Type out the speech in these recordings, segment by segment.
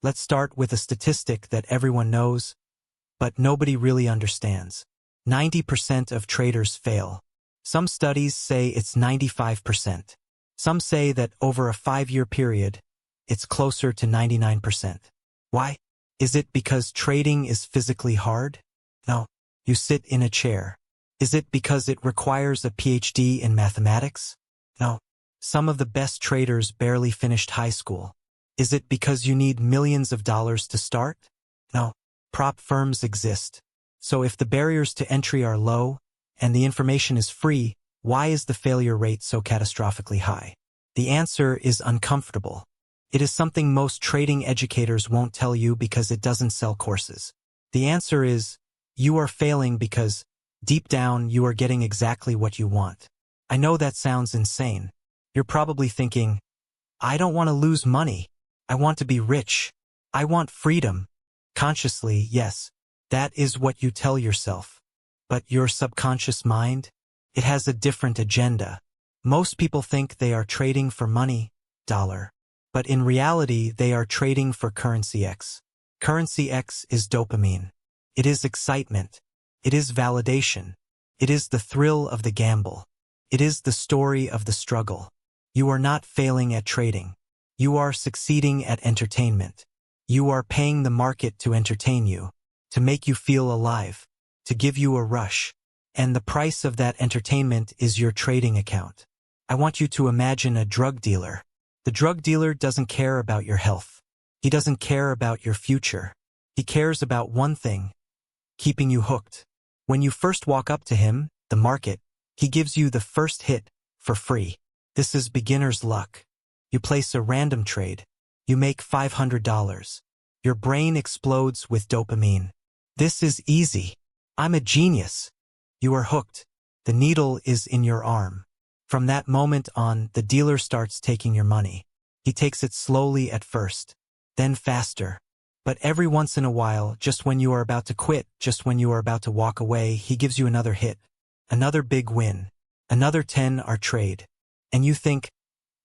Let's start with a statistic that everyone knows, but nobody really understands. 90% of traders fail. Some studies say it's 95%. Some say that over a 5-year period, it's closer to 99%. Why? Is it because trading is physically hard? No. You sit in a chair. Is it because it requires a PhD in mathematics? No. Some of the best traders barely finished high school. Is it because you need millions of dollars to start? No. Prop firms exist. So if the barriers to entry are low and the information is free, why is the failure rate so catastrophically high? The answer is uncomfortable. It is something most trading educators won't tell you because it doesn't sell courses. The answer is, you are failing because, deep down, you are getting exactly what you want. I know that sounds insane. You're probably thinking, I don't want to lose money. I want to be rich. I want freedom. Consciously, yes, that is what you tell yourself. But your subconscious mind, it has a different agenda. Most people think they are trading for money, dollar. But in reality, they are trading for currency X. Currency X is dopamine. It is excitement. It is validation. It is the thrill of the gamble. It is the story of the struggle. You are not failing at trading. You are succeeding at entertainment. You are paying the market to entertain you, to make you feel alive, to give you a rush. And the price of that entertainment is your trading account. I want you to imagine a drug dealer. The drug dealer doesn't care about your health. He doesn't care about your future. He cares about one thing: keeping you hooked. When you first walk up to him, the market, he gives you the first hit for free. This is beginner's luck. You place a random trade. You make $500. Your brain explodes with dopamine. This is easy. I'm a genius. You are hooked. The needle is in your arm. From that moment on, the dealer starts taking your money. He takes it slowly at first, then faster. But every once in a while, just when you are about to quit, just when you are about to walk away, he gives you another hit, another big win, another 10R trade. And you think,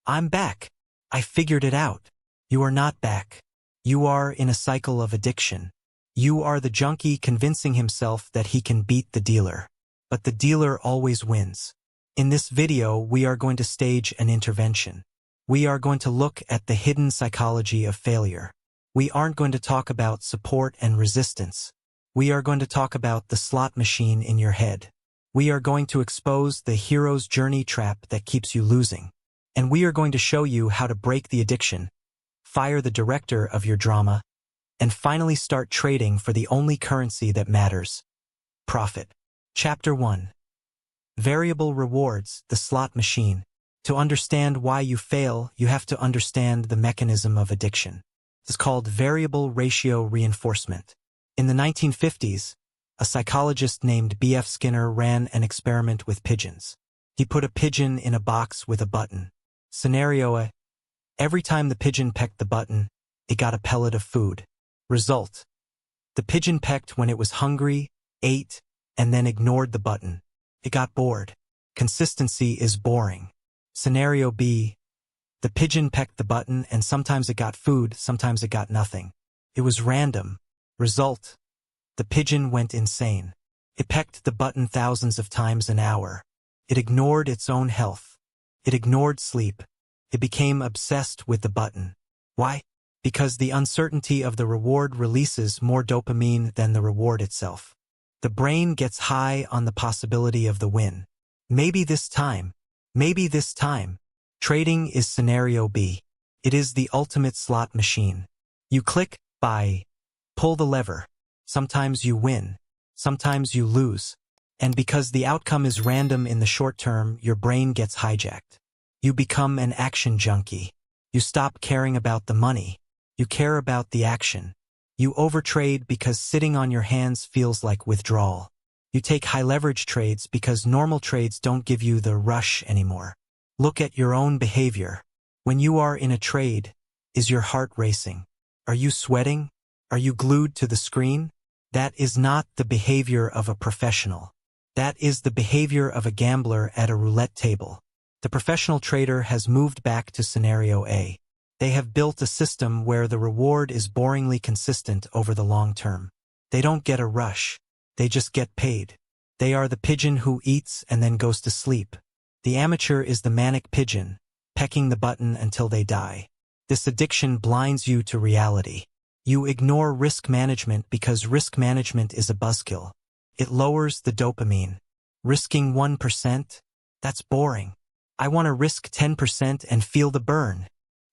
I'm back. I figured it out. You are not back. You are in a cycle of addiction. You are the junkie convincing himself that he can beat the dealer. But the dealer always wins. In this video, we are going to stage an intervention. We are going to look at the hidden psychology of failure. We aren't going to talk about support and resistance. We are going to talk about the slot machine in your head. We are going to expose the hero's journey trap that keeps you losing. And we are going to show you how to break the addiction, fire the director of your drama, and finally start trading for the only currency that matters: profit. Chapter 1. Variable rewards, the slot machine. To understand why you fail, you have to understand the mechanism of addiction. It's called variable ratio reinforcement. In the 1950s, a psychologist named B.F. Skinner ran an experiment with pigeons. He put a pigeon in a box with a button. Scenario A: every time the pigeon pecked the button, it got a pellet of food. Result: the pigeon pecked when it was hungry, ate, and then ignored the button. It got bored. Consistency is boring. Scenario B: the pigeon pecked the button and sometimes it got food, sometimes it got nothing. It was random. Result: the pigeon went insane. It pecked the button thousands of times an hour. It ignored its own health. It ignored sleep. It became obsessed with the button. Why? Because the uncertainty of the reward releases more dopamine than the reward itself. The brain gets high on the possibility of the win. Maybe this time. Maybe this time. Trading is scenario B. It is the ultimate slot machine. You click, buy, pull the lever. Sometimes you win. Sometimes you lose. And because the outcome is random in the short term, your brain gets hijacked. You become an action junkie. You stop caring about the money. You care about the action. You overtrade because sitting on your hands feels like withdrawal. You take high leverage trades because normal trades don't give you the rush anymore. Look at your own behavior. When you are in a trade, is your heart racing? Are you sweating? Are you glued to the screen? That is not the behavior of a professional. That is the behavior of a gambler at a roulette table. The professional trader has moved back to scenario A. They have built a system where the reward is boringly consistent over the long term. They don't get a rush. They just get paid. They are the pigeon who eats and then goes to sleep. The amateur is the manic pigeon, pecking the button until they die. This addiction blinds you to reality. You ignore risk management because risk management is a buzzkill. It lowers the dopamine. Risking 1%? That's boring. I want to risk 10% and feel the burn.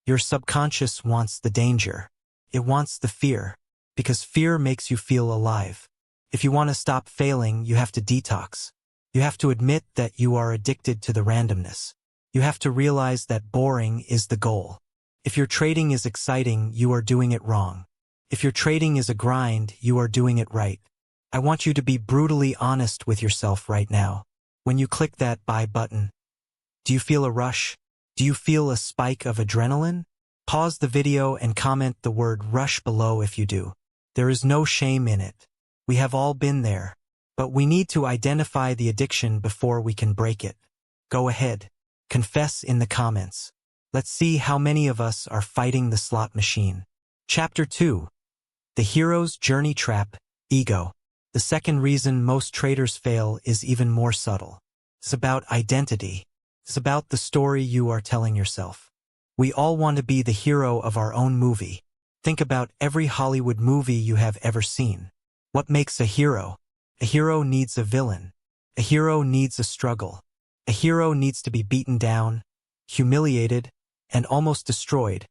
Your subconscious wants the danger. It wants the fear, because fear makes you feel alive. If you want to stop failing, you have to detox. You have to admit that you are addicted to the randomness. You have to realize that boring is the goal. If your trading is exciting, you are doing it wrong. If your trading is a grind, you are doing it right. I want you to be brutally honest with yourself right now. When you click that buy button, do you feel a rush? Do you feel a spike of adrenaline? Pause the video and comment the word rush below if you do. There is no shame in it. We have all been there. But we need to identify the addiction before we can break it. Go ahead. Confess in the comments. Let's see how many of us are fighting the slot machine. Chapter 2. The Hero's Journey Trap, Ego. The second reason most traders fail is even more subtle. It's about identity. It's about the story you are telling yourself. We all want to be the hero of our own movie. Think about every Hollywood movie you have ever seen. What makes a hero? A hero needs a villain. A hero needs a struggle. A hero needs to be beaten down, humiliated, and almost destroyed,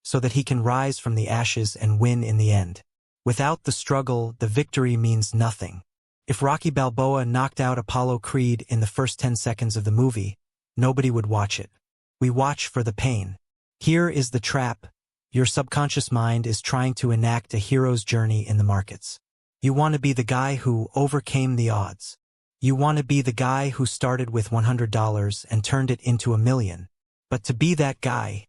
so that he can rise from the ashes and win in the end. Without the struggle, the victory means nothing. If Rocky Balboa knocked out Apollo Creed in the first 10 seconds of the movie, nobody would watch it. We watch for the pain. Here is the trap. Your subconscious mind is trying to enact a hero's journey in the markets. You want to be the guy who overcame the odds. You want to be the guy who started with $100 and turned it into $1 million. But to be that guy,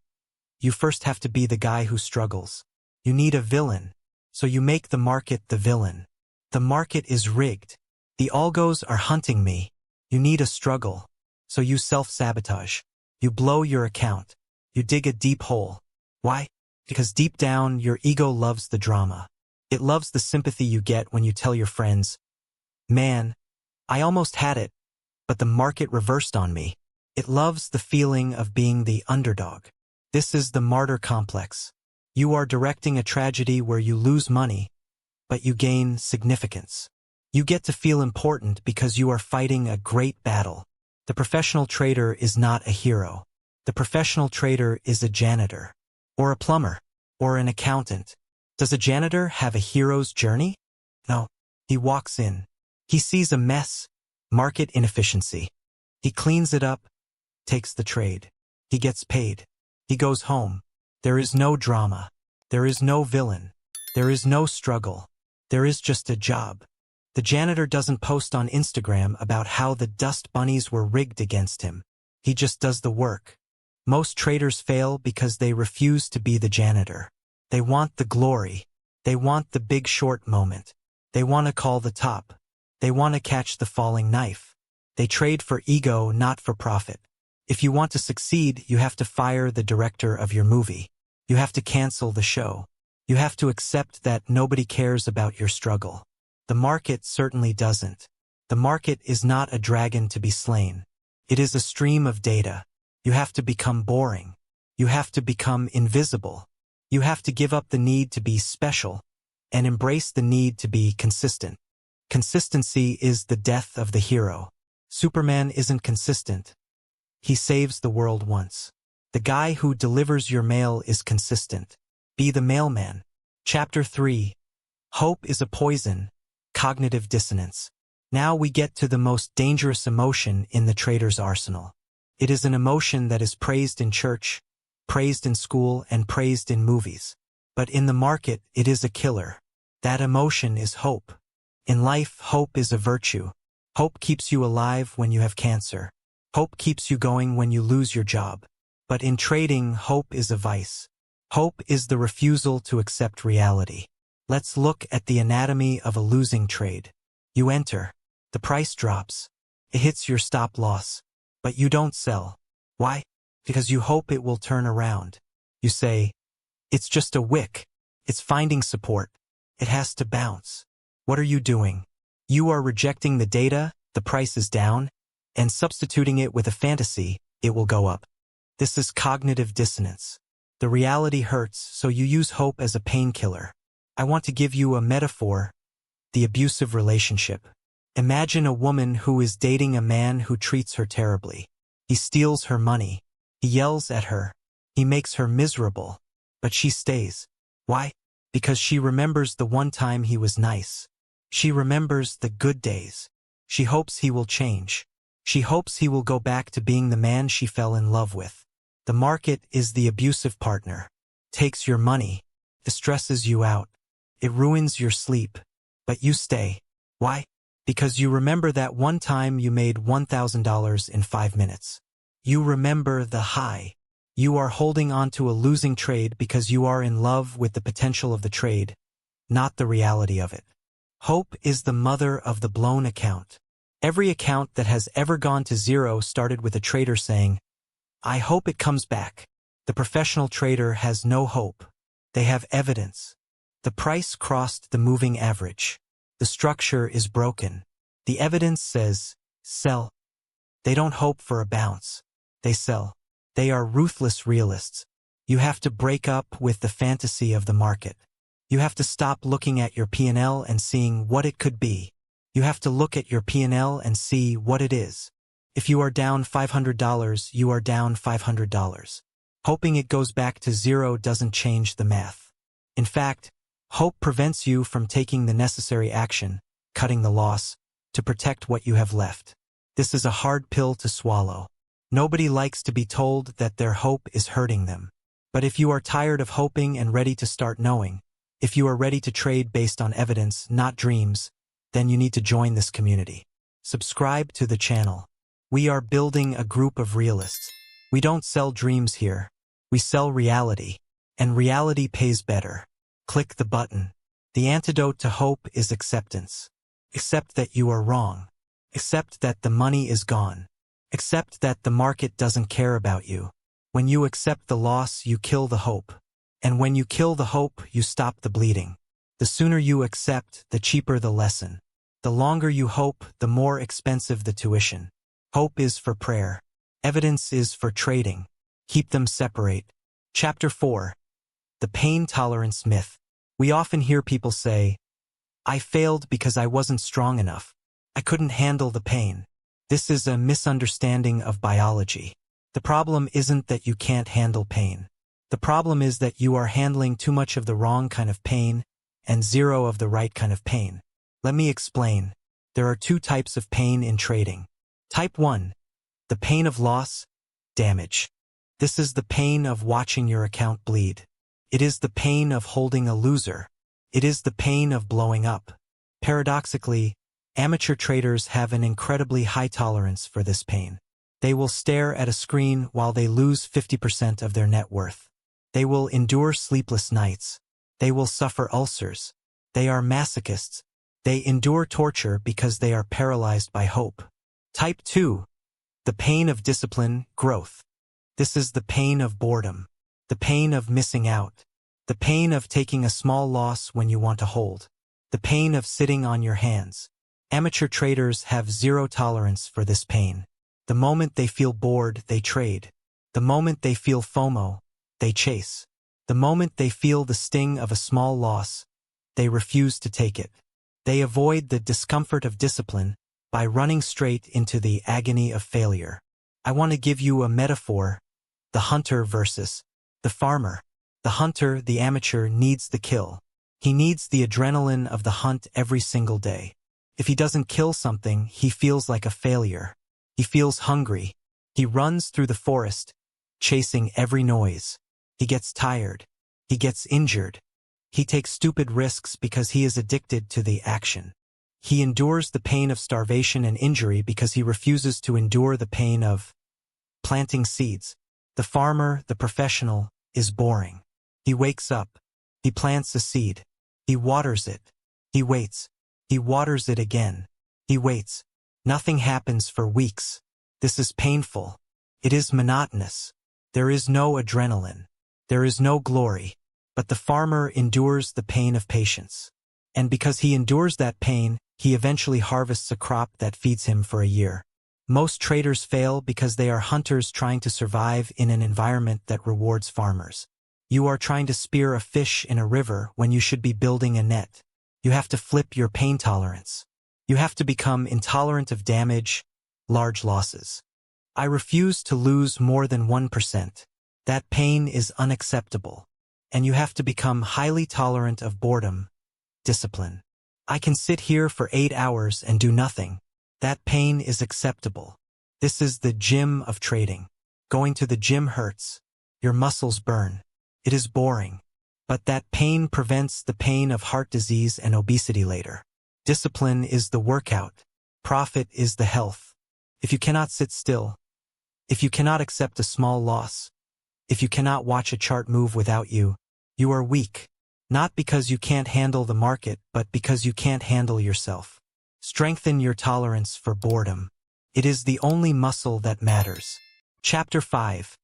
you first have to be the guy who struggles. You need a villain, so you make the market the villain. The market is rigged. The algos are hunting me. You need a struggle, so you self-sabotage. You blow your account. You dig a deep hole. Why? Because deep down, your ego loves the drama. It loves the sympathy you get when you tell your friends, "Man, I almost had it, but the market reversed on me." It loves the feeling of being the underdog. This is the martyr complex. You are directing a tragedy where you lose money, but you gain significance. You get to feel important because you are fighting a great battle. The professional trader is not a hero. The professional trader is a janitor, or a plumber, or an accountant. Does a janitor have a hero's journey? No. He walks in. He sees a mess, market inefficiency. He cleans it up, takes the trade. He gets paid. He goes home. There is no drama. There is no villain. There is no struggle. There is just a job. The janitor doesn't post on Instagram about how the dust bunnies were rigged against him. He just does the work. Most traders fail because they refuse to be the janitor. They want the glory. They want the big short moment. They want to call the top. They want to catch the falling knife. They trade for ego, not for profit. If you want to succeed, you have to fire the director of your movie. You have to cancel the show. You have to accept that nobody cares about your struggle. The market certainly doesn't. The market is not a dragon to be slain. It is a stream of data. You have to become boring. You have to become invisible. You have to give up the need to be special and embrace the need to be consistent. Consistency is the death of the hero. Superman isn't consistent. He saves the world once. The guy who delivers your mail is consistent. Be the mailman. Chapter 3. Hope is a poison. Cognitive dissonance. Now we get to the most dangerous emotion in the trader's arsenal. It is an emotion that is praised in church, praised in school, and praised in movies. But in the market, it is a killer. That emotion is hope. In life, hope is a virtue. Hope keeps you alive when you have cancer. Hope keeps you going when you lose your job. But in trading, hope is a vice. Hope is the refusal to accept reality. Let's look at the anatomy of a losing trade. You enter. The price drops. It hits your stop loss. But you don't sell. Why? Because you hope it will turn around. You say, it's just a wick. It's finding support. It has to bounce. What are you doing? You are rejecting the data, the price is down, and substituting it with a fantasy, it will go up. This is cognitive dissonance. The reality hurts, so you use hope as a painkiller. I want to give you a metaphor: the abusive relationship. Imagine a woman who is dating a man who treats her terribly. He steals her money. He yells at her. He makes her miserable. But she stays. Why? Because she remembers the one time he was nice. She remembers the good days. She hopes he will change. She hopes he will go back to being the man she fell in love with. The market is the abusive partner. Takes your money. It stresses you out. It ruins your sleep. But you stay. Why? Because you remember that one time you made $1,000 in 5 minutes. You remember the high. You are holding on to a losing trade because you are in love with the potential of the trade, not the reality of it. Hope is the mother of the blown account. Every account that has ever gone to zero started with a trader saying, I hope it comes back. The professional trader has no hope. They have evidence. The price crossed the moving average. The structure is broken. The evidence says, sell. They don't hope for a bounce. They sell. They are ruthless realists. You have to break up with the fantasy of the market. You have to stop looking at your P&L and seeing what it could be. You have to look at your P&L and see what it is. If you are down $500, you are down $500. Hoping it goes back to zero doesn't change the math. In fact, hope prevents you from taking the necessary action, cutting the loss, to protect what you have left. This is a hard pill to swallow. Nobody likes to be told that their hope is hurting them. But if you are tired of hoping and ready to start knowing, if you are ready to trade based on evidence, not dreams, then you need to join this community. Subscribe to the channel. We are building a group of realists. We don't sell dreams here. We sell reality. And reality pays better. Click the button. The antidote to hope is acceptance. Accept that you are wrong. Accept that the money is gone. Accept that the market doesn't care about you. When you accept the loss, you kill the hope. And when you kill the hope, you stop the bleeding. The sooner you accept, the cheaper the lesson. The longer you hope, the more expensive the tuition. Hope is for prayer. Evidence is for trading. Keep them separate. Chapter 4. The Pain Tolerance Myth. We often hear people say, I failed because I wasn't strong enough. I couldn't handle the pain. This is a misunderstanding of biology. The problem isn't that you can't handle pain. The problem is that you are handling too much of the wrong kind of pain and zero of the right kind of pain. Let me explain. There are 2 types of pain in trading. Type 1. The pain of loss, damage. This is the pain of watching your account bleed. It is the pain of holding a loser. It is the pain of blowing up. Paradoxically, amateur traders have an incredibly high tolerance for this pain. They will stare at a screen while they lose 50% of their net worth. They will endure sleepless nights. They will suffer ulcers. They are masochists. They endure torture because they are paralyzed by hope. Type 2. The pain of discipline, growth. This is the pain of boredom. The pain of missing out. The pain of taking a small loss when you want to hold. The pain of sitting on your hands. Amateur traders have zero tolerance for this pain. The moment they feel bored, they trade. The moment they feel FOMO, they chase. The moment they feel the sting of a small loss, they refuse to take it. They avoid the discomfort of discipline by running straight into the agony of failure. I want to give you a metaphor: the hunter versus the farmer. The hunter, the amateur, needs the kill. He needs the adrenaline of the hunt every single day. If he doesn't kill something, he feels like a failure. He feels hungry. He runs through the forest, chasing every noise. He gets tired. He gets injured. He takes stupid risks because he is addicted to the action. He endures the pain of starvation and injury because he refuses to endure the pain of planting seeds. The farmer, the professional, is boring. He wakes up. He plants a seed. He waters it. He waits. He waters it again. He waits. Nothing happens for weeks. This is painful. It is monotonous. There is no adrenaline. There is no glory, but the farmer endures the pain of patience. And because he endures that pain, he eventually harvests a crop that feeds him for a year. Most traders fail because they are hunters trying to survive in an environment that rewards farmers. You are trying to spear a fish in a river when you should be building a net. You have to flip your pain tolerance. You have to become intolerant of damage, large losses. I refuse to lose more than 1%. That pain is unacceptable. And you have to become highly tolerant of boredom, discipline. I can sit here for 8 hours and do nothing. That pain is acceptable. This is the gym of trading. Going to the gym hurts. Your muscles burn. It is boring. But that pain prevents the pain of heart disease and obesity later. Discipline is the workout. Profit is the health. If you cannot sit still, if you cannot accept a small loss, if you cannot watch a chart move without you, you are weak. Not because you can't handle the market, but because you can't handle yourself. Strengthen your tolerance for boredom. It is the only muscle that matters. Chapter 5.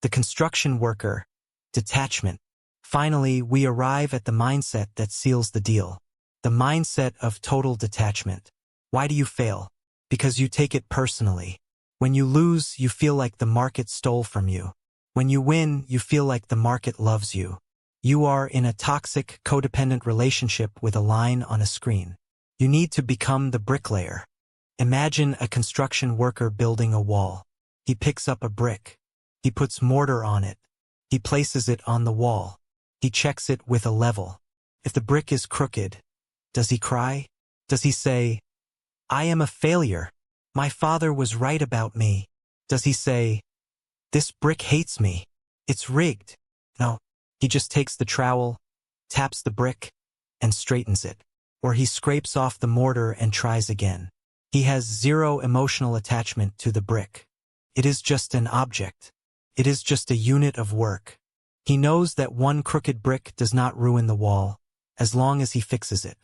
The Construction Worker. Detachment. Finally, we arrive at the mindset that seals the deal. The mindset of total detachment. Why do you fail? Because you take it personally. When you lose, you feel like the market stole from you. When you win, you feel like the market loves you. You are in a toxic, codependent relationship with a line on a screen. You need to become the bricklayer. Imagine a construction worker building a wall. He picks up a brick. He puts mortar on it. He places it on the wall. He checks it with a level. If the brick is crooked, does he cry? Does he say, "I am a failure. My father was right about me"? Does he say, "This brick hates me. It's rigged"? No. He just takes the trowel, taps the brick, and straightens it. Or he scrapes off the mortar and tries again. He has zero emotional attachment to the brick. It is just an object. It is just a unit of work. He knows that one crooked brick does not ruin the wall, as long as he fixes it.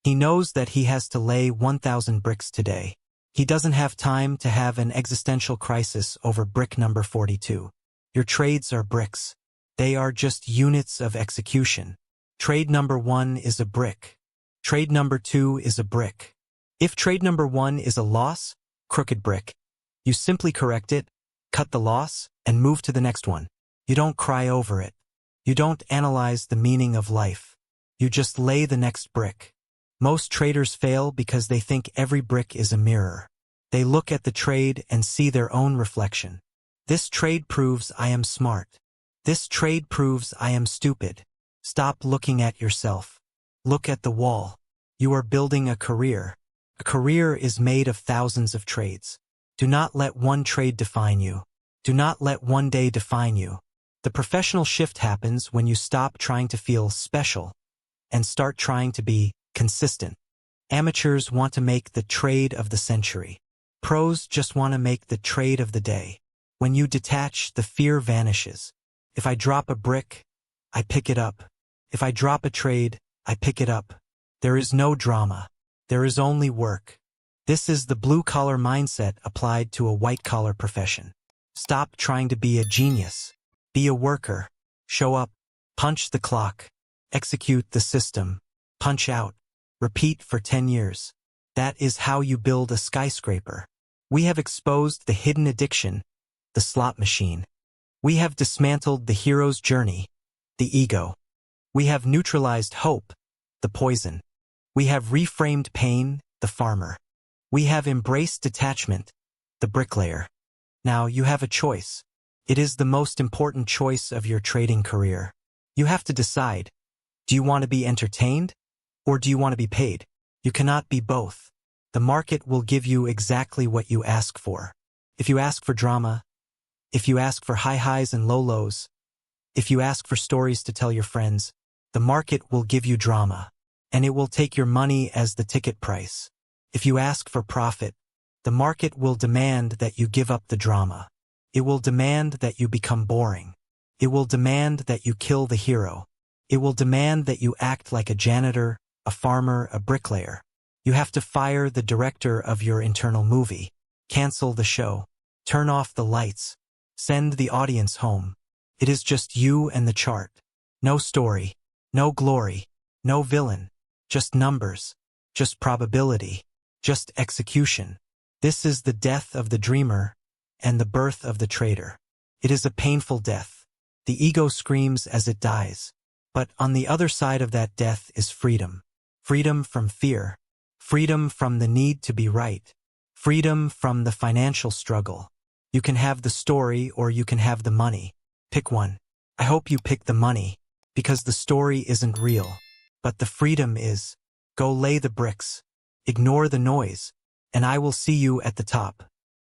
He knows that he has to lay 1,000 bricks today. He doesn't have time to have an existential crisis over brick number 42. Your trades are bricks. They are just units of execution. Trade number 1 is a brick. Trade number 2 is a brick. If trade number 1 is a loss, crooked brick, you simply correct it, cut the loss, and move to the next one. You don't cry over it. You don't analyze the meaning of life. You just lay the next brick. Most traders fail because they think every brick is a mirror. They look at the trade and see their own reflection. This trade proves I am smart. This trade proves I am stupid. Stop looking at yourself. Look at the wall. You are building a career. A career is made of thousands of trades. Do not let one trade define you. Do not let one day define you. The professional shift happens when you stop trying to feel special and start trying to be consistent. Amateurs want to make the trade of the century. Pros just want to make the trade of the day. When you detach, the fear vanishes. If I drop a brick, I pick it up. If I drop a trade, I pick it up. There is no drama. There is only work. This is the blue-collar mindset applied to a white-collar profession. Stop trying to be a genius. Be a worker. Show up. Punch the clock. Execute the system. Punch out. Repeat for 10 years. That is how you build a skyscraper. We have exposed the hidden addiction, the slot machine. We have dismantled the hero's journey, the ego. We have neutralized hope, the poison. We have reframed pain, the farmer. We have embraced detachment, the bricklayer. Now you have a choice. It is the most important choice of your trading career. You have to decide. Do you want to be entertained? Or do you want to be paid? You cannot be both. The market will give you exactly what you ask for. If you ask for drama, if you ask for high highs and low lows, if you ask for stories to tell your friends, the market will give you drama, and it will take your money as the ticket price. If you ask for profit, the market will demand that you give up the drama. It will demand that you become boring. It will demand that you kill the hero. It will demand that you act like a janitor, a farmer, a bricklayer. You have to fire the director of your internal movie. Cancel the show. Turn off the lights. Send the audience home. It is just you and the chart. No story, no glory, no villain, just numbers, just probability, just execution. This is the death of the dreamer and the birth of the trader. It is a painful death. The ego screams as it dies. But on the other side of that death is freedom. Freedom from fear. Freedom from the need to be right. Freedom from the financial struggle. You can have the story or you can have the money. Pick one. I hope you pick the money, because the story isn't real. But the freedom is. Go lay the bricks. Ignore the noise, and I will see you at the top.